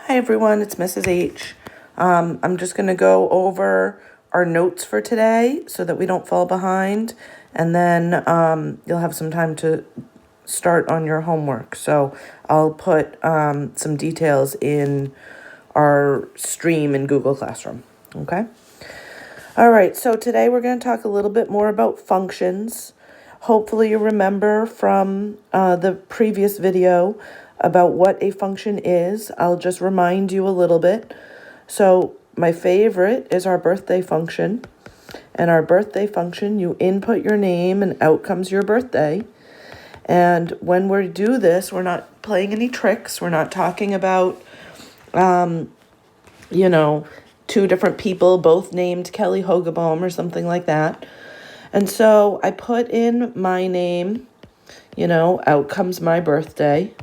Hi everyone, it's Mrs. H. I'm just going to go over our notes for today so that we don't fall behind, and then you'll have some time to start on your homework. So I'll put some details in our stream in Google Classroom, okay? All right, so today we're going to talk a little bit more about functions. Hopefully you remember from the previous video about what a function is. I'll just remind you a little bit. So my favorite is our birthday function. And our birthday function, you input your name and out comes your birthday. And when we do this, we're not playing any tricks. We're not talking about, two different people, both named Kelly Hogaboam or something like that. And so I put in my name, out comes my birthday.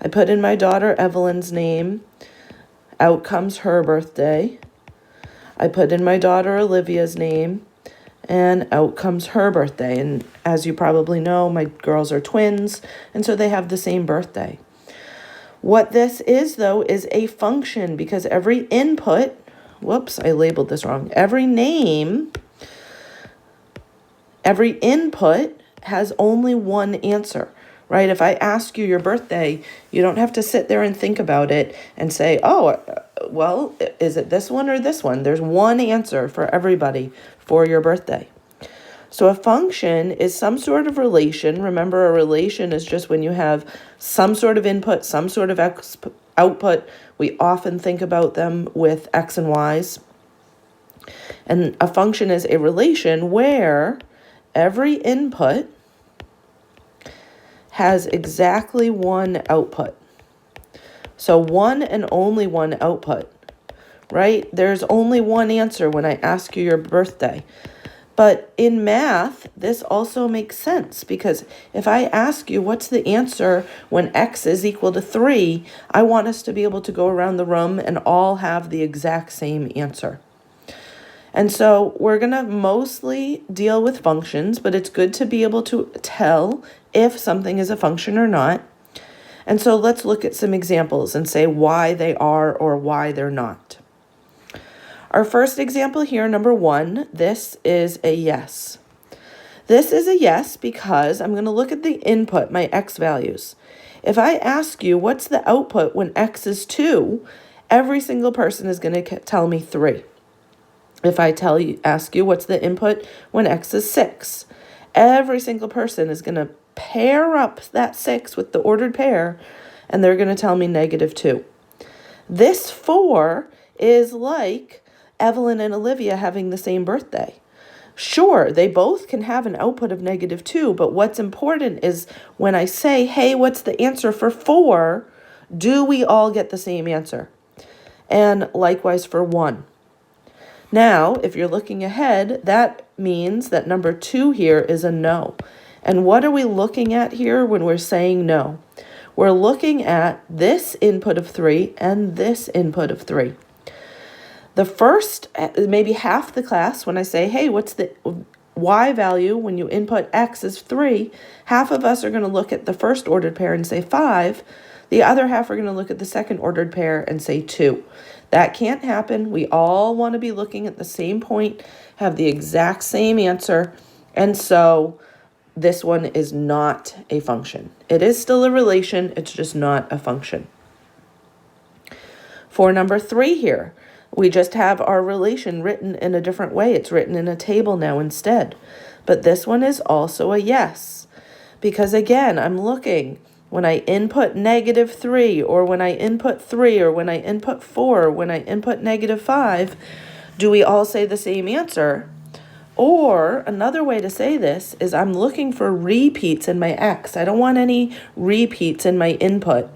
I put in my daughter Evelyn's name, out comes her birthday. I put in my daughter Olivia's name, and out comes her birthday. And as you probably know, my girls are twins, and so they have the same birthday. What this is, though, is a function, because every input, whoops, I labeled this wrong. Every input has only one answer, right? If I ask you your birthday, you don't have to sit there and think about it and say, well, is it this one or this one? There's one answer for everybody for your birthday. So a function is some sort of relation. Remember, a relation is just when you have some sort of input, some sort of output. We often think about them with x and y's. And a function is a relation where every input has exactly one output. So one and only one output, right? There's only one answer when I ask you your birthday. But in math, this also makes sense, because if I ask you what's the answer when x is equal to 3, I want us to be able to go around the room and all have the exact same answer. And so we're going to mostly deal with functions, but it's good to be able to tell if something is a function or not. And so let's look at some examples and say why they are or why they're not. Our first example here, number 1, this is a yes. This is a yes because I'm going to look at the input, my x values. If I ask you what's the output when x is 2, every single person is going to tell me 3. If I ask you what's the input when x is 6, every single person is going to pair up that 6 with the ordered pair, and they're going to tell me -2. This 4 is like Evelyn and Olivia having the same birthday. Sure, they both can have an output of -2, but what's important is when I say, hey, what's the answer for 4, do we all get the same answer? And likewise for 1. Now, if you're looking ahead, that means that number 2 here is a no. And what are we looking at here when we're saying no? We're looking at this input of 3 and this input of 3. The first, maybe half the class, when I say, hey, what's the y value when you input x is 3, half of us are going to look at the first ordered pair and say 5. The other half are going to look at the second ordered pair and say 2. That can't happen. We all want to be looking at the same point, have the exact same answer, and so this one is not a function. It is still a relation, it's just not a function. For number 3 here, we just have our relation written in a different way. It's written in a table now instead. But this one is also a yes, because again, I'm looking when I input -3, or when I input 3, or when I input 4, or when I input -5, do we all say the same answer? Or another way to say this is I'm looking for repeats in my x. I don't want any repeats in my input,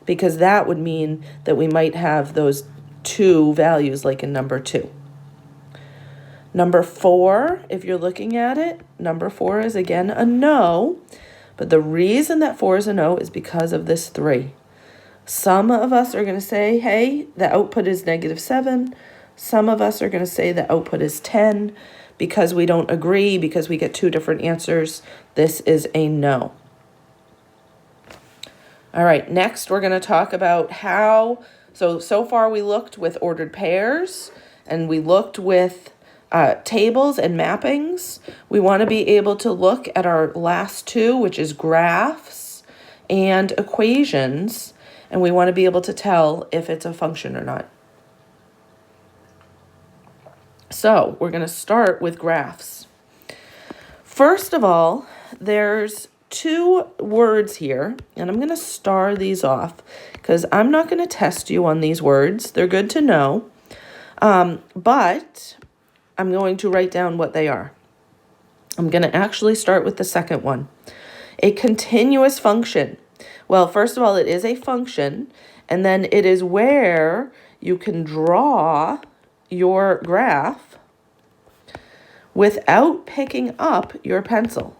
because that would mean that we might have those 2 values like in number 2. Number 4, if you're looking at it, number 4 is again a no. But the reason that 4 is a no is because of this 3. Some of us are going to say, hey, the output is -7. Some of us are going to say the output is 10. Because we don't agree, because we get 2 different answers, this is a no. All right, next we're going to talk about how So far we looked with ordered pairs, and we looked with tables and mappings. We want to be able to look at our last two, which is graphs and equations, and we want to be able to tell if it's a function or not. So we're going to start with graphs. First of all, there's two words here, and I'm going to star these off because I'm not going to test you on these words. They're good to know, but I'm going to write down what they are. I'm going to actually start with the second one. A continuous function. Well, first of all, it is a function, and then it is where you can draw your graph without picking up your pencil.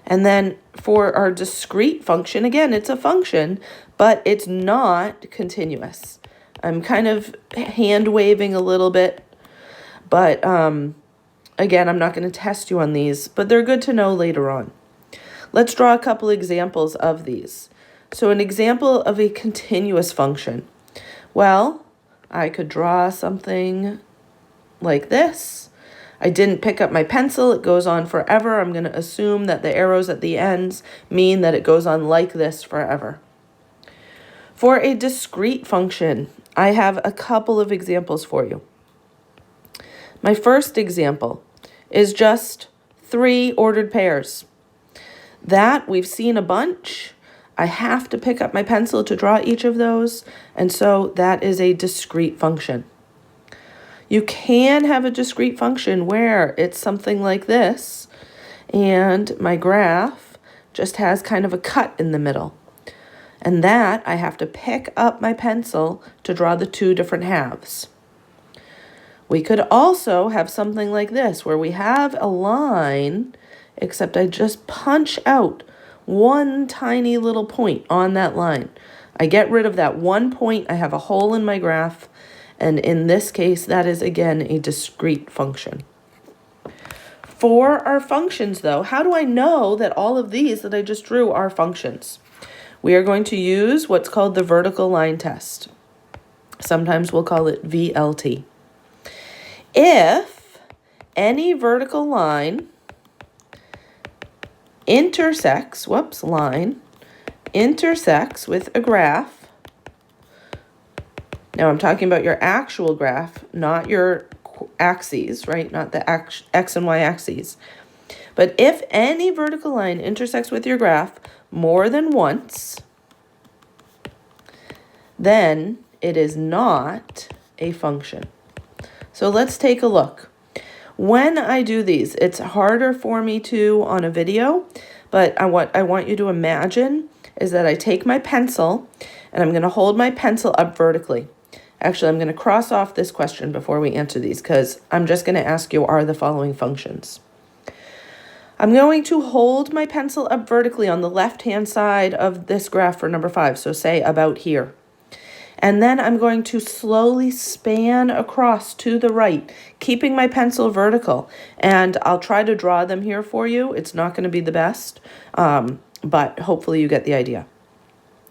And then for our discrete function, again, it's a function, but it's not continuous. I'm kind of hand waving a little bit, but again, I'm not going to test you on these, but they're good to know later on. Let's draw a couple examples of these. So an example of a continuous function. Well, I could draw something like this. I didn't pick up my pencil. It goes on forever. I'm going to assume that the arrows at the ends mean that it goes on like this forever. For a discrete function, I have a couple of examples for you. My first example is just 3 ordered pairs. That we've seen a bunch. I have to pick up my pencil to draw each of those, and so that is a discrete function. You can have a discrete function where it's something like this, and my graph just has kind of a cut in the middle. And that I have to pick up my pencil to draw the 2 different halves. We could also have something like this, where we have a line, except I just punch out one tiny little point on that line. I get rid of that one point, I have a hole in my graph, and in this case, that is again a discrete function. For our functions though, how do I know that all of these that I just drew are functions? We are going to use what's called the vertical line test. Sometimes we'll call it VLT. If any vertical line intersects with a graph. Now I'm talking about your actual graph, not your axes, right? Not the X and Y axes. But if any vertical line intersects with your graph more than once, then it is not a function. So let's take a look. When I do these, it's harder for me to on a video, but what I want you to imagine is that I take my pencil and I'm going to hold my pencil up vertically. Actually, I'm going to cross off this question before we answer these because I'm just going to ask you, are the following functions? I'm going to hold my pencil up vertically on the left-hand side of this graph for number 5, so say about here. And then I'm going to slowly span across to the right, keeping my pencil vertical. And I'll try to draw them here for you. It's not going to be the best, but hopefully you get the idea.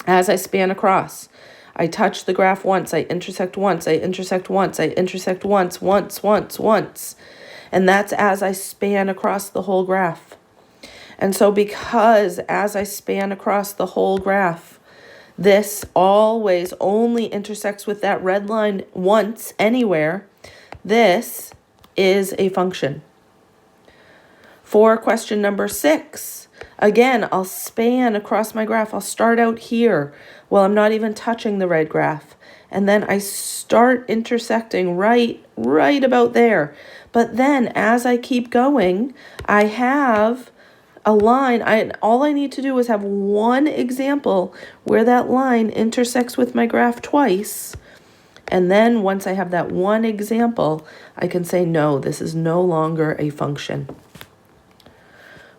As I span across, I touch the graph once, I intersect once, I intersect once, I intersect once. And that's as I span across the whole graph. And so because as I span across the whole graph, this always only intersects with that red line once anywhere, this is a function. For question number 6, again, I'll span across my graph. I'll start out here. Well, I'm not even touching the red graph. And then I start intersecting right about there. But then as I keep going, I have a line. All I need to do is have one example where that line intersects with my graph twice. And then once I have that one example, I can say, no, this is no longer a function.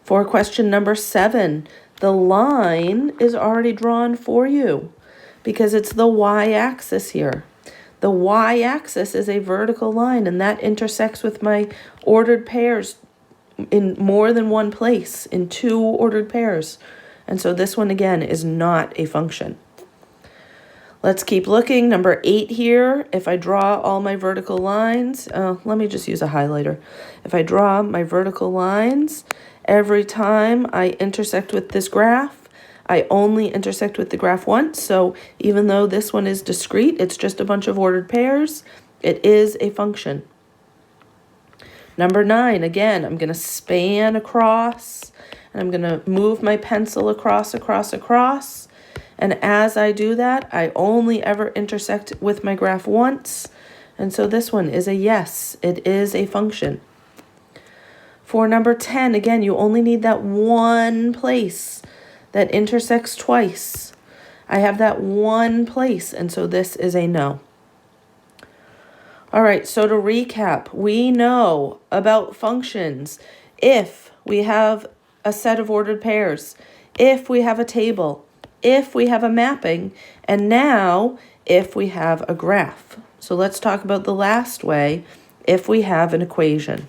For question number 7, the line is already drawn for you because it's the y-axis here. The y-axis is a vertical line, and that intersects with my ordered pairs in more than one place in 2 ordered pairs. And so this one again is not a function. Let's keep looking. Number 8 here, if I draw all my vertical lines, let me just use a highlighter. If I draw my vertical lines, every time I intersect with this graph, I only intersect with the graph once. So even though this one is discrete, it's just a bunch of ordered pairs, it is a function. Number 9, again, I'm going to span across, and I'm going to move my pencil across. And as I do that, I only ever intersect with my graph once. And so this one is a yes, it is a function. For number 10, again, you only need that one place that intersects twice. I have that one place, and so this is a no. All right, so to recap, we know about functions if we have a set of ordered pairs, if we have a table, if we have a mapping, and now if we have a graph. So let's talk about the last way, if we have an equation.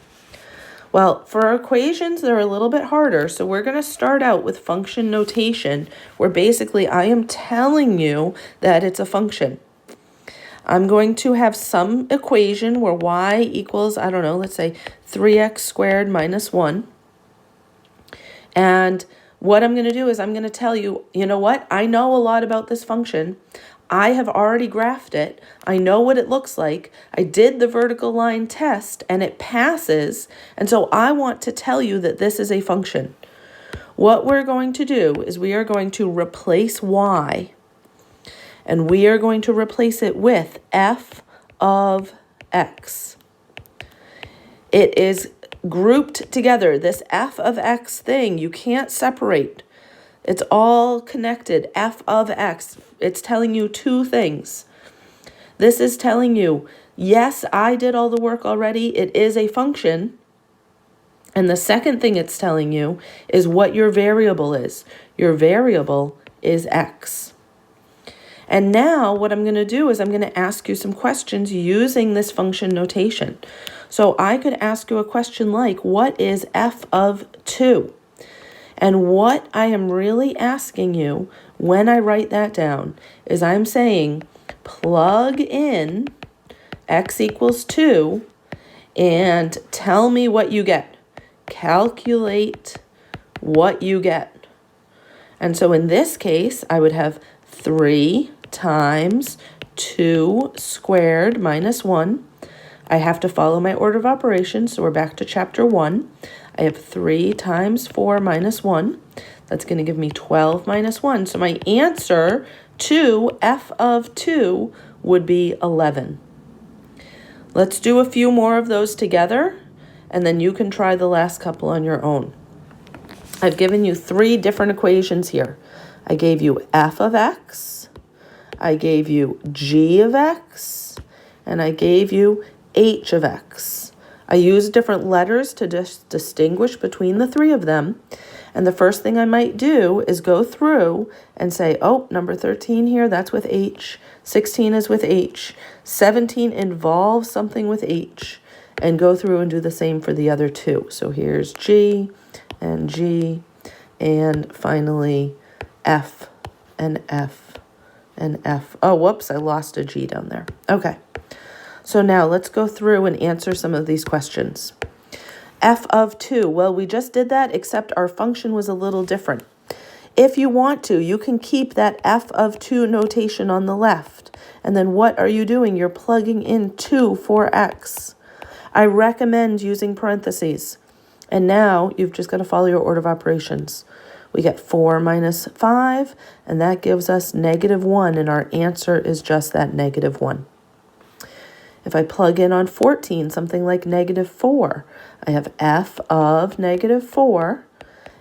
Well, for equations, they're a little bit harder, so we're going to start out with function notation, where basically I am telling you that it's a function. I'm going to have some equation where y equals, I don't know, let's say 3x squared minus 1. And what I'm going to do is I'm going to tell you, you know what? I know a lot about this function. I have already graphed it. I know what it looks like. I did the vertical line test and it passes. And so I want to tell you that this is a function. What we're going to do is we are going to replace y, and we are going to replace it with f of x. It is grouped together. This f of x thing, you can't separate. It's all connected, f of x. It's telling you 2 things. This is telling you, yes, I did all the work already. It is a function. And the second thing it's telling you is what your variable is. Your variable is x. And now what I'm going to do is I'm going to ask you some questions using this function notation. So I could ask you a question like, what is f of 2? And what I am really asking you when I write that down is I'm saying plug in x equals 2 and tell me what you get. Calculate what you get. And so in this case, I would have 3 times 2 squared minus 1. I have to follow my order of operations, so we're back to chapter 1. I have 3 times 4 minus 1. That's going to give me 12 minus 1. So my answer to f of 2 would be 11. Let's do a few more of those together, and then you can try the last couple on your own. I've given you 3 different equations here. I gave you f of x, I gave you g of x, and I gave you h of x. I use different letters to distinguish between the 3 of them. And the first thing I might do is go through and say, oh, number 13 here, that's with h. 16 is with h. 17 involves something with h. And go through and do the same for the other 2. So here's G, and finally F, and F, and F. Oh, whoops, I lost a G down there. Okay. So now let's go through and answer some of these questions. F of 2, well, we just did that, except our function was a little different. If you want to, you can keep that f of 2 notation on the left. And then what are you doing? You're plugging in 2 for x. I recommend using parentheses. And now you've just got to follow your order of operations. We get 4 minus 5, and that gives us -1, and our answer is just that -1. If I plug in on 14, something like -4, I have f of -4.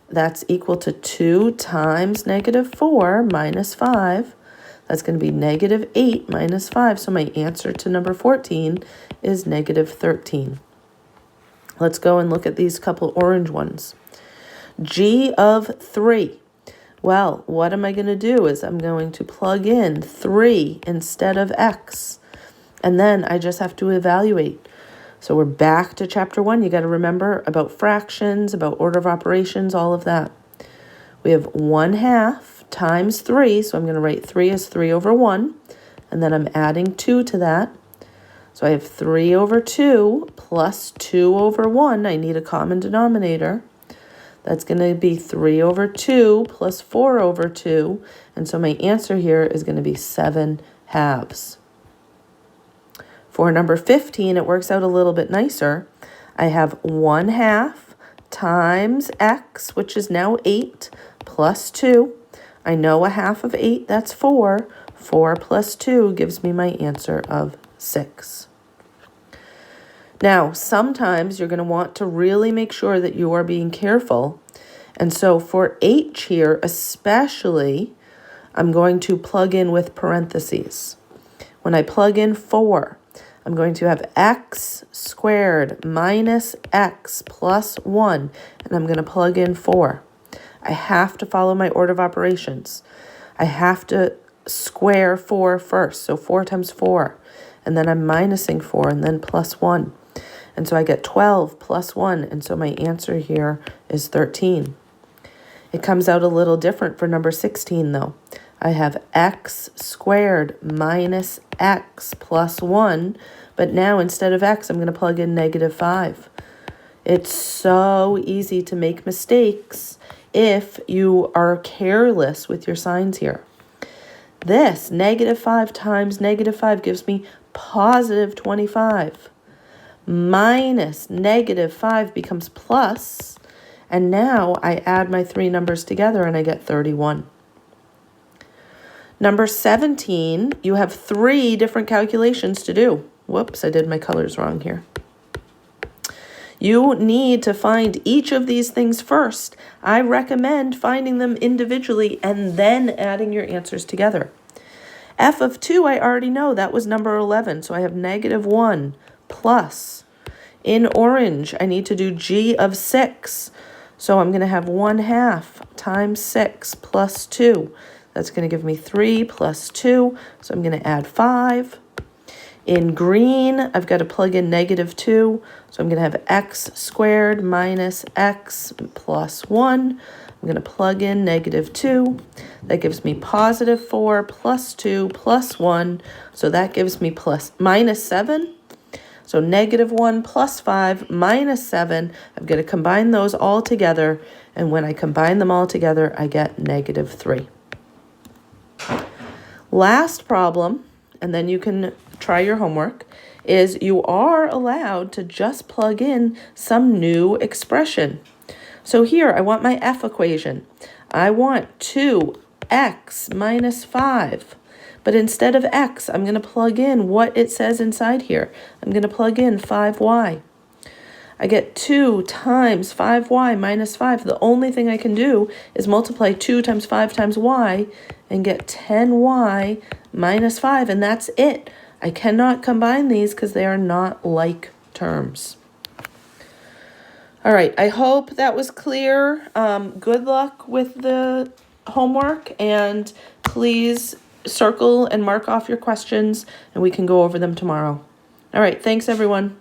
That's equal to 2 times -4 minus 5. That's going to be -8 minus 5. So my answer to number 14 is -13. Let's go and look at these couple orange ones. G of 3. Well, what am I going to do is I'm going to plug in 3 instead of x. And then I just have to evaluate. So we're back to chapter 1. You got to remember about fractions, about order of operations, all of that. We have 1/2 times 3. So I'm going to write 3 as 3 over 1. And then I'm adding 2 to that. So I have 3 over 2 plus 2 over 1. I need a common denominator. That's going to be 3 over 2 plus 4 over 2. And so my answer here is going to be 7/2. For number 15, it works out a little bit nicer. I have 1/2 times x, which is now 8, plus 2. I know 1/2 of 8, that's 4. 4 plus 2 gives me my answer of 6. Now, sometimes you're going to want to really make sure that you are being careful. And so for h here, especially, I'm going to plug in with parentheses. When I plug in 4, I'm going to have x squared minus x plus 1, and I'm going to plug in 4. I have to follow my order of operations. I have to square 4 first, so 4 times 4, and then I'm minusing 4, and then plus 1. And so I get 12 plus 1, and so my answer here is 13. It comes out a little different for number 16, though. I have x squared minus x plus 1, but now instead of x, I'm going to plug in -5. It's so easy to make mistakes if you are careless with your signs here. This -5 times -5 gives me positive 25. Minus -5 becomes plus, and now I add my 3 numbers together and I get 31. Number 17, you have 3 different calculations to do. Whoops, I did my colors wrong here. You need to find each of these things first. I recommend finding them individually and then adding your answers together. F of 2, I already know, that was number 11, so I have -1 plus. In orange, I need to do g of 6, so I'm going to have 1/2 times 6 plus 2. That's going to give me 3 plus 2, so I'm going to add 5. In green, I've got to plug in -2, so I'm going to have x squared minus x plus 1. I'm going to plug in -2. That gives me positive 4 plus 2 plus 1, so that gives me -7. So -1 plus 5 minus 7. I've got to combine those all together, and when I combine them all together, I get -3. Last problem, and then you can try your homework, is you are allowed to just plug in some new expression. So here, I want my f equation. I want 2x minus 5. But instead of x, I'm going to plug in what it says inside here. I'm going to plug in 5y. I get 2 times 5y minus 5. The only thing I can do is multiply 2 times 5 times y and get 10y minus 5, and that's it. I cannot combine these because they are not like terms. All right, I hope that was clear. Good luck with the homework, and please circle and mark off your questions, and we can go over them tomorrow. All right, thanks everyone.